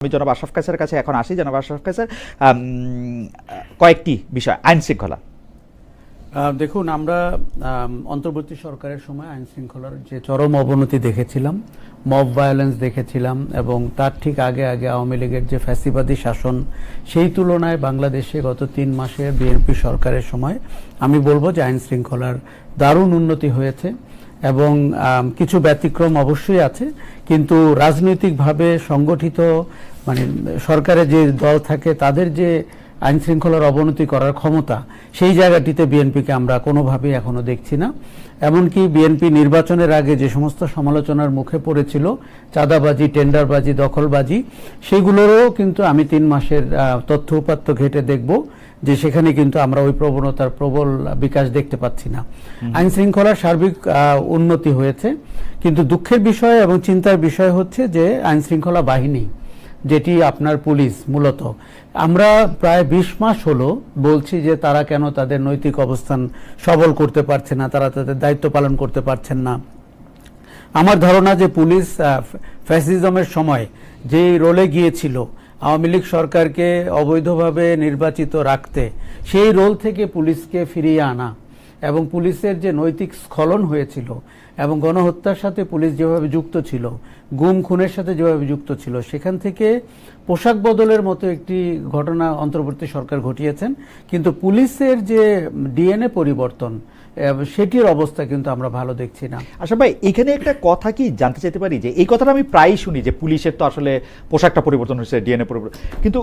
আমি জনাব আশরাফ কায়সারের কাছে এখন আসি। জনাব আশরাফ কায়সার, কয়েকটি বিষয় আইন শৃঙ্খলা। দেখুন, আমরা অন্তর্বর্তী সরকারের সময় আইন শৃঙ্খলার যে চরম অবনতি দেখেছিলাম, মব ভায়োলেন্স দেখেছিলাম, এবং তার ঠিক আগে আগে আওয়ামী লীগের যে ফ্যাসিবাদী শাসন, সেই তুলনায় বাংলাদেশে গত 3 মাসে বিএনপি সরকারের সময় আমি বলবো যে আইন শৃঙ্খলার দারুণ উন্নতি হয়েছে। এবং কিছু ব্যতিক্রম অবশ্যই আছে, কিন্তু রাজনৈতিকভাবে সংগঠিত মানে সরকারের যে দল থাকে তাদের যে আইন শৃঙ্খলার অবনতি করার ক্ষমতা, সেই জায়গাটিতে বিএনপিকে আমরা কোনোভাবেই এখনো দেখছি না। এমনকি বিএনপি নির্বাচনের আগে যে সমস্ত সমালোচনার মুখে পড়েছিল, চাঁদাবাজি, টেন্ডারবাজি, দখলবাজি, সেগুলোরও কিন্তু আমি 3 মাসের তথ্য উপাত্ত ঘেটে দেখব যে সেখানে কিন্তু আমরা ওই প্রবণতার প্রবল বিকাশ দেখতে পাচ্ছি না। আইন শৃঙ্খলার সার্বিক উন্নতি হয়েছে, কিন্তু দুঃখের বিষয় এবং চিন্তার বিষয় হচ্ছে যে আইন শৃঙ্খলা বাহিনী, যেটি আপনার পুলিশ, মূলত আমরা প্রায় 20 মাস হলো বলছি যে তারা কেন তাদের নৈতিক অবস্থান সবল করতে পারছে না, তারা তাদের দায়িত্ব পালন করতে পারছেন না। আমার ধারণা যে পুলিশ ফ্যাসিজমের সময় যে রোলে গিয়েছিল আওয়ামী লীগ সরকারকে অবৈধভাবে নির্বাচিত রাখতে, সেই রোল থেকে পুলিশকে ফিরিয়ে আনা এবং পুলিশের যে নৈতিক স্খলন হয়েছিল এবং গণহত্যার সাথে পুলিশ যেভাবে যুক্ত ছিল, গুম খুনের সাথে যেভাবে যুক্ত ছিল, সেখান থেকে পোশাক বদলের মতো একটি ঘটনা অন্তর্বর্তী সরকার ঘটিয়েছেন, কিন্তু পুলিশের যে ডিএনএ পরিবর্তন, সেটির অবস্থা কিন্তু আমরা ভালো দেখছি না। আচ্ছা ভাই, এখানে একটা কথা কি জানতে চাইতে পারি, যে এই কথাটা আমি প্রায়ই শুনি যে পুলিশের তো আসলে পোশাকটা পরিবর্তন হয়েছে, ডিএনএ পরিবর্তন, কিন্তু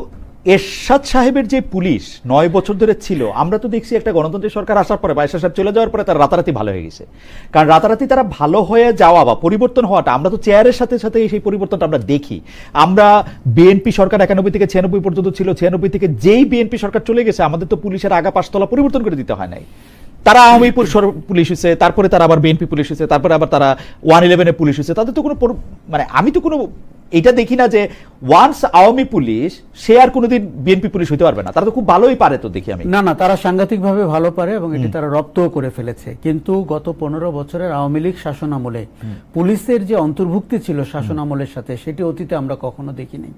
এরশাদ সাহেবের যে পুলিশ 9 বছর ধরে ছিল, আমরা তো দেখছি একটা গণতান্ত্রিক সরকার আসার পরে বা এরশাদ সাহেব চলে যাওয়ার পরে তারা রাতারাতি ভালো হয়ে গেছে। কারণ রাতারাতি তারা ভালো হয়ে যাওয়া বা পরিবর্তন হওয়াটা, আমরা তো চেয়ারের সাথে সাথে সেই পরিবর্তনটা আমরা দেখি। আমরা বিএনপি সরকার 91 থেকে 96 পর্যন্ত ছিল, 96 থেকে যেই বিএনপি সরকার চলে গেছে, আমাদের তো পুলিশের আগা পাঁচতলা পরিবর্তন করে দিতে হয় নাই। তারা আওয়ামী পুলিশ হয়েছে, তারপরে তারা আবার বিএনপি পুলিশ হয়েছে, তারপরে আবার তারা 111 পুলিশ হয়েছে। তাদের তো কোনো মানে আমি তো কোনো এটা দেখি না যে ওয়ান্স আওয়ামী পুলিশ সে আর কোনোদিন বিএনপি পুলিশ হইতে পারবে না। তারা তো খুব ভালোই পারে, তো দেখি আমি। না, তারা সাংঘাতিকভাবে ভালো পারে এবং এটি তারা রপ্তও করে ফেলেছে। কিন্তু গত 15 বছরের আওয়ামী লীগ শাসন আমলে পুলিশের যে অন্তর্ভুক্তি ছিল শাসন আমলের সাথে, সেটি অতীতে আমরা কখনো দেখিনি।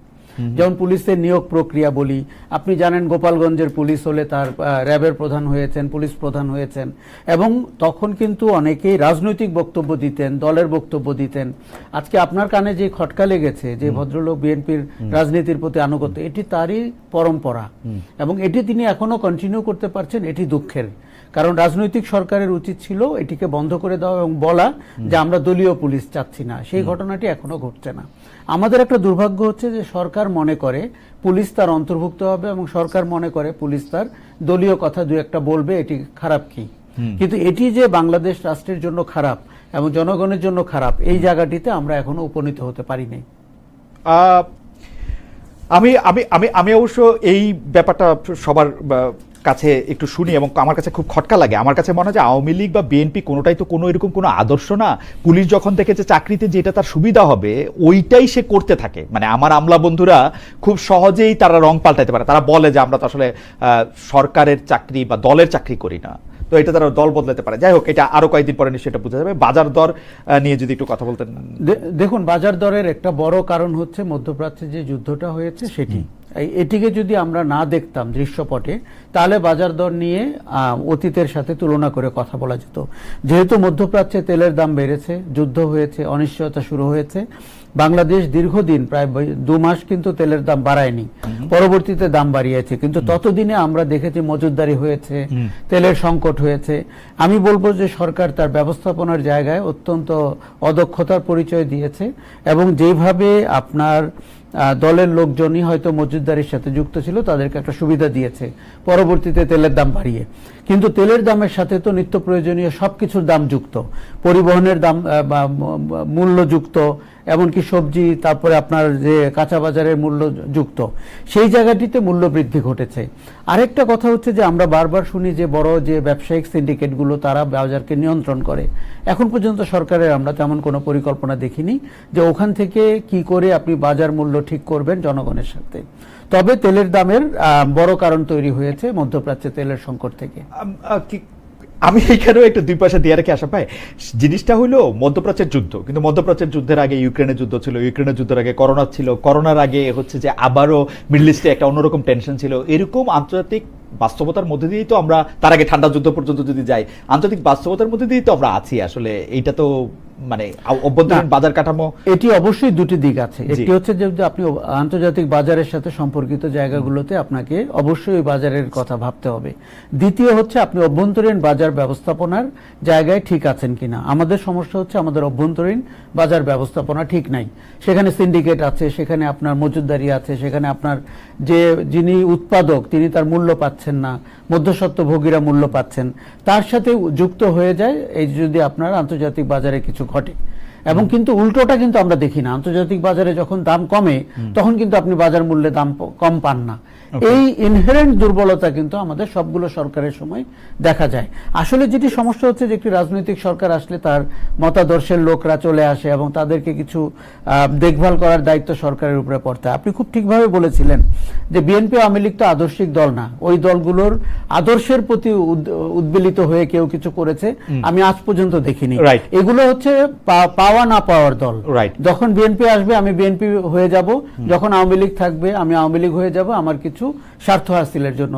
যেমন পুলিশের নিয়োগ প্রক্রিয়া বলি, আপনি জানেন গোপালগঞ্জের পুলিশ হলে তার র্যাবের প্রধান হয়েছেন, পুলিশ প্রধান হয়েছেন, এবং তখন কিন্তু অনেকেই রাজনৈতিক বক্তব্য দিতেন, দলের বক্তব্য দিতেন। আজকে আপনার কানে যে খটকা লেগেছে যে ভদ্রলোক বিএনপির রাজনীতির প্রতি আনুগত্য, এটি তারই পরম্পরা এবং এটি তিনি এখনো কন্টিনিউ করতে পারছেন। এটি দুঃখের, কারণ রাজনৈতিক সরকারের উচিত ছিল এটিকে বন্ধ করে দেওয়া এবং বলা যে আমরা দলীয় পুলিশ চাচ্ছি না। সেই ঘটনাটি এখনো ঘটছে না। আমাদের একটা দুর্ভাগ্য হচ্ছে যে সরকার মনে করে পুলিশ তার অন্তর্ভুক্ত হবে এবং সরকার মনে করে পুলিশ তার দলীয় কথা দু একটা বলবে, এটি খারাপ কি? কিন্তু এটি যে বাংলাদেশ রাষ্ট্রের জন্য খারাপ এবং জনগণের জন্য খারাপ, এই জায়গাটিতে আমরা এখনো উপনীত হতে পারি নাই। আমি আমি আমি আমি অবশ্য এই ব্যাপারটা সবার কাছে একটু শুনি এবং আমার কাছে খুব খটকা লাগে। আমার কাছে মনে হয় যে আওয়ামী লীগ বা বিএনপি কোনোটাই তো কোনো এরকম কোনো আদর্শ না। পুলিশ যখন দেখেছে চাকরিতে যেটা তার সুবিধা হবে ওইটাই সে করতে থাকে। মানে আমার আমলা বন্ধুরা খুব সহজেই তারা রং পাল্টাইতে পারে। তারা বলে যে আমরা তো আসলে সরকারের চাকরি বা দলের চাকরি করি না, তো এটা তারা দল বদলাতে পারে। যাই হোক, এটা আরো কয়েকদিন পরে নিশ্চয়ই এটা বোঝা যাবে। বাজার দর নিয়ে যদি একটু কথা বলতেন। দেখুন, বাজার দরের একটা বড় কারণ হচ্ছে মধ্যপ্রাচ্যে যে যুদ্ধটা হয়েছে সেটি। এটিকে যদি আমরা না দেখতাম দৃশ্যপটে, তাহলে বাজার দর নিয়ে অতীতের সাথে তুলনা করে কথা বলা যেত। যেহেতু মধ্যপ্রাচ্যে তেলের দাম বেড়েছে, যুদ্ধ হয়েছে, অনিশ্চয়তা শুরু হয়েছে, বাংলাদেশ দীর্ঘদিন প্রায় 2 মাস কিন্তু তেলের দাম বাড়ায়নি, পরবর্তীতে দাম বাড়িয়েছে। কিন্তু ততদিনে আমরা দেখেছি মজুতদারি হয়েছে, তেলের সংকট হয়েছে। আমি বলবো যে সরকার তার ব্যবস্থাপনার জায়গায় অত্যন্ত অদক্ষতার পরিচয় দিয়েছে এবং যেভাবে আপনার দলের লোকজনই হয়তো মজুতদারির সাথে যুক্ত ছিল, তাদেরকে একটা সুবিধা দিয়েছে পরবর্তীতে তেলের দাম বাড়িয়ে। কিন্তু তেলের দামের সাথে তো নিত্য প্রয়োজনীয় সবকিছুর দাম যুক্ত, পরিবহনের দাম মূল্য যুক্ত, এমনকি সবজি, তারপরে আপনার যে কাঁচা বাজারের মূল্য যুক্ত, সেই জায়গাটিতে মূল্য বৃদ্ধি ঘটেছে। আরেকটা কথা হচ্ছে যে আমরা বারবার শুনি যে বড় যে ব্যবসায়িক সিন্ডিকেটগুলো তারা বাজারকে নিয়ন্ত্রণ করে। এখন পর্যন্ত সরকারের আমরা তেমন কোনো পরিকল্পনা দেখিনি যে ওখান থেকে কি করে আপনি বাজার মূল্য ঠিক করবেন জনগণের সাথে। তবে তেলের দামের বড় কারণ তৈরি হয়েছে মধ্যপ্রাচ্যে তেলের সংকট থেকে। আমি এখানেও একটু দুই পয়সা দিয়ে রেখে আসা পাই। জিনিসটা হলো মধ্যপ্রাচ্যের যুদ্ধ, কিন্তু মধ্যপ্রাচ্যের যুদ্ধের আগে ইউক্রেনের যুদ্ধ ছিল, ইউক্রেনের যুদ্ধের আগে করোনা ছিল, করোনার আগে হচ্ছে যে আবারও মিডল ইস্টে একটা অন্যরকম টেনশন ছিল। এরকম আন্তর্জাতিক বাস্তবতার মধ্যে দিয়েই তো আমরা, তার আগে ঠান্ডা যুদ্ধ পর্যন্ত যদি যাই, আন্তর্জাতিক বাস্তবতার মধ্যে দিয়েই তো আমরা আছি আসলে। এইটা তো মানে অভ্যন্তরীণ বাজার কাঠামো, এটি অবশ্যই দুটি দিক আছে। জি। একটি হচ্ছে যে আপনি আন্তর্জাতিক বাজারের সাথে সম্পর্কিত জায়গাগুলোতে আপনাকে অবশ্যই ওই বাজারের কথা ভাবতে হবে। দ্বিতীয় হচ্ছে আপনি অভ্যন্তরীণ বাজার ব্যবস্থাপনার জায়গায় ঠিক আছেন কিনা। আমাদের সমস্যা হচ্ছে আমাদের অভ্যন্তরীণ বাজার ব্যবস্থাপনা ঠিক নাই। সেখানে সিন্ডিকেট আছে, সেখানে আপনার মজুতদারি আছে, সেখানে আপনার যিনি উৎপাদক তিনি তার মূল্য পাচ্ছেন না, মধ্যস্বত্বভোগীরা মূল্য পাচ্ছেন, তার সাথে যুক্ত হয়ে যায় এই যদি আপনার আন্তর্জাতিক বাজারে কিছু ঘটে। এবং কিন্তু উল্টোটা কিন্তু আমরা দেখি না, আন্তর্জাতিক বাজারে যখন দাম কমে তখন কিন্তু আপনি বাজার মূল্যে দাম কম পান না। এই ইনহেরেন্ট দুর্বলতা কিন্তু আমাদের সবগুলো সরকারের সময় দেখা যায়। আসলে যেটি সমস্যা হচ্ছে যে একটি রাজনৈতিক সরকার আসলে তার মতাদর্শের লোকরা চলে আসে এবং তাদেরকে কিছু দেখভাল করার দায়িত্ব সরকারের উপরে পড়তে হয়। আপনি খুব ঠিকভাবে বলেছিলেন যে বিএনপি আওয়ামী লীগ তো আদর্শিক দল না, ওই দলগুলোর আদর্শের প্রতি উদ্বেলিত হয়ে কেউ কিছু করেছে আমি আজ পর্যন্ত দেখিনি। এগুলো হচ্ছে পাওয়া না পাওয়ার দল। যখন বিএনপি আসবে আমি বিএনপি হয়ে যাব, যখন আওয়ামী লীগ থাকবে আমি আওয়ামী লীগ হয়ে যাব আমার কিছু স্বার্থ হাসিলের জন্য।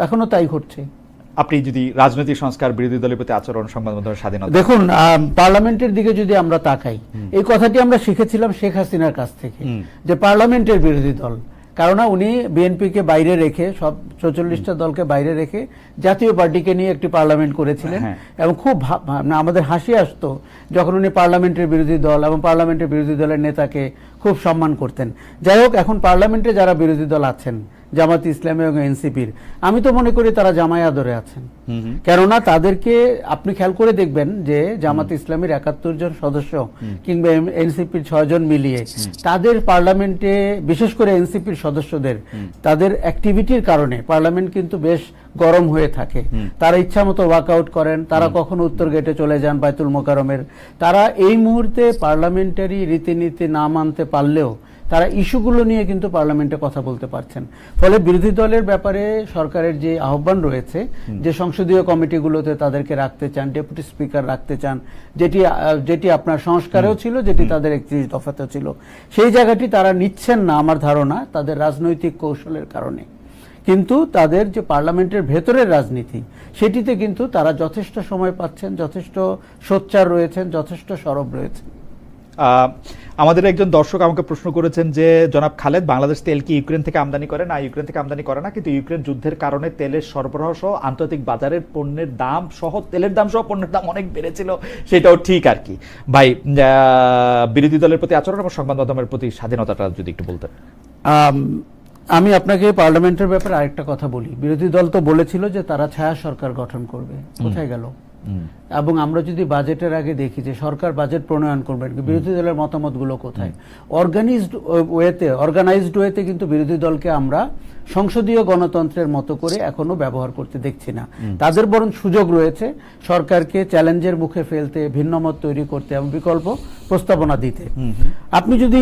এখনো তাই ঘটছে। আপনি যদি রাজনৈতিক সংস্কার, বিরোধী দলের প্রতি আচরণ, সংবাদ মাধ্যমের স্বাধীনতা, দেখুন পার্লামেন্টের দিকে যদি আমরা তাকাই, এই কথাটি আমরা শিখেছিলাম শেখ হাসিনার কাছ থেকে যে পার্লামেন্টের বিরোধী দল, কারণ উনি বিএনপিকে বাইরে রেখে, সব 44টা দলকে বাইরে রেখে জাতীয় পার্টিকে নিয়ে একটি পার্লামেন্ট করেছিলেন। এবং খুব আমাদের হাসি আসতো যখন উনি পার্লামেন্টের বিরোধী দল এবং পার্লামেন্টের বিরোধী দলের নেতাকে খুব সম্মান করতেন। যাই হোক, এখন পার্লামেন্টে যারা বিরোধী দল আছেন, জামাত ইসলামী এবং এনসিপির, আমি তো মনে করি তারা জামাই আদরে আছেন। কেননা তাদেরকে আপনি খেয়াল করে দেখবেন যে জামাত ইসলামীর 71 জন সদস্য কিংবা এনসিপির 6 জন মিলিয়ে তাদের পার্লামেন্টে, বিশেষ করে এনসিপির সদস্যদের তাদের অ্যাক্টিভিটির কারণে পার্লামেন্ট কিন্তু বেশ গরম হয়ে থাকে। তারা ইচ্ছা মতো ওয়াকআউট করেন, তারা কখনো উত্তর গেটে চলে যান বাইতুল মোকাররমের। তারা এই মুহূর্তে পার্লামেন্টারি রীতিনীতি না মানতে পারলেও তারা ইস্যুগুলো নিয়ে কিন্তু পার্লামেন্টে কথা বলতে পারছেন। ফলে বিরোধী দলের ব্যাপারে সরকারের যে আহ্বান রয়েছে যে সংসদীয় কমিটিগুলোতে তাদেরকে রাখতে চান, ডেপুটি স্পিকার রাখতে চান, যেটি আপনার সংস্কারেও ছিল, যেটি তাদের 31 দফাতেও ছিল, সেই জায়গাটি তারা নিচ্ছেন না আমার ধারণা তাদের রাজনৈতিক কৌশলের কারণে। কিন্তু তাদের যে পার্লামেন্টের ভেতরের রাজনীতি, সেটিতে কিন্তু তারা যথেষ্ট সময় পাচ্ছেন, যথেষ্ট সোচ্চার রয়েছেন, যথেষ্ট সরব রয়েছেন। আমাদের একজন দর্শক আমাকে প্রশ্ন করেছেন যে জনাব খালেদ, বাংলাদেশ তেল কি ইউক্রেন থেকে আমদানি করে? না, ইউক্রেন থেকে আমদানি করে না, কিন্তু ইউক্রেন যুদ্ধের কারণে তেলের সরবরাহ সহ আন্তর্জাতিক বাজারের পণ্যের দাম সহ, তেলের দাম সহ পণ্যের দাম অনেক বেড়েছিল, সেটাও ঠিক আর কি। ভাই, বিরোধী দলের প্রতি আচরণ এবং সংবাদ মাধ্যমের প্রতি স্বাধীনতাটা যদি একটু বলতেন। আমি আপনাকে পার্লামেন্টের ব্যাপারে আরেকটা কথা বলি। বিরোধী দল তো বলেছিল যে তারা ছায়া সরকার গঠন করবে, কোথায় গেল? এবং আমরা যদি বাজেটের আগে দেখি যে সরকার বাজেট প্রণয়ন করবেন, বিরোধী দলের মতামতগুলো কোথায়? অর্গানাইজড ওয়েতে কিন্তু বিরোধী দলকে আমরা সংসদীয় গণতন্ত্রের মতো করে এখনো ব্যবহার করতে দেখছি না। তাদের বরং সুযোগ রয়েছে সরকারকে চ্যালেঞ্জের মুখে ফেলতে, ভিন্নমত তৈরি করতে এবং বিকল্প প্রস্তাবনা দিতে। আপনি যদি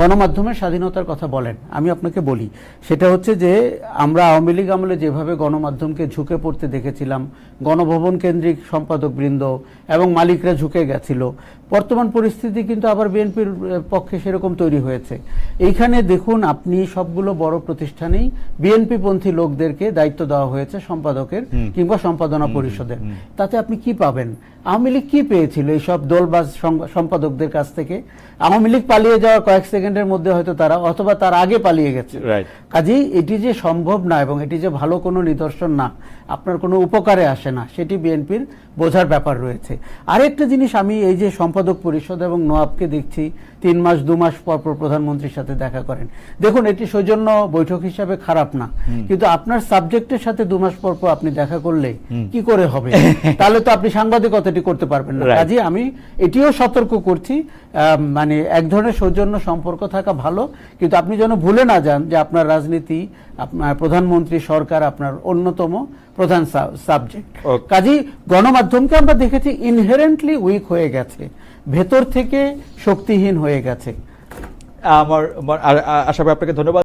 গণমাধ্যমের স্বাধীনতার কথা বলেন, আমি আপনাকে বলি সেটা হচ্ছে যে আমরা আওয়ামী লীগ আমলে যেভাবে গণমাধ্যমকে ঝুঁকে পড়তে দেখেছিলাম, গণভবন কেন্দ্রিক সম্পাদক বৃন্দ এবং মালিকরা ঝুঁকে গেছিল, বর্তমান পরিস্থিতি কিন্তু আবার বিএনপির পক্ষে সেরকম তৈরি হয়েছে। এইখানে দেখুন, আপনি সবগুলো বড় প্রতিষ্ঠানেই বিএনপি পন্থী লোকদেরকে দায়িত্ব দেওয়া হয়েছে সম্পাদকের কিংবা সম্পাদনা পরিষদের। তাতে আপনি কি পাবেন? আওয়ামী লীগ কি পেয়েছিল এইসব দলবাজ সম্পাদকদের কাছ থেকে? আওয়ামী লীগ পালিয়ে যাওয়ার কয়েক সেকেন্ডের মধ্যে হয়তো তারা, অথবা তার আগে পালিয়ে গেছে। কাজেই এটি যে সম্ভব না এবং এটি যে ভালো কোনো নিদর্শন না, আপনার কোনো উপকারে আসে না, সেটি বিএনপির বোঝার ব্যাপার রয়েছে। আরেকটা জিনিস, আমি এই যে সম্পাদক পরিষদ এবং নোয়াবকে দেখছি 3 মাস 2 মাস পর পর প্রধানমন্ত্রীর সাথে দেখা করেন। দেখুন, এটি সৌজন্য বৈঠক হিসাবে খারাপ না, কিন্তু আপনার সাবজেক্টের সাথে 2 মাস পর পর আপনি দেখা করলে কি করে হবে? তাহলে তো আপনি সাংবাদিকতাটি করতে পারবেন না। কাজে আমি এটিও সতর্ক করছি, মানে এক ধরনের সৌজন্য সম্পর্ক থাকা ভালো, কিন্তু আপনি যেন ভুলে না যান যে আপনার রাজনীতি, আপনার প্রধানমন্ত্রী, সরকার আপনার অন্যতম প্রধান সাবজেক্ট। কাজেই গণমাধ্যমকে আমরা দেখেছি ইনহেরেন্টলি উইক হয়ে গেছে, ভেতর থেকে শক্তিহীন হয়ে গেছে। আমার আশা করি আপনাকে ধন্যবাদ।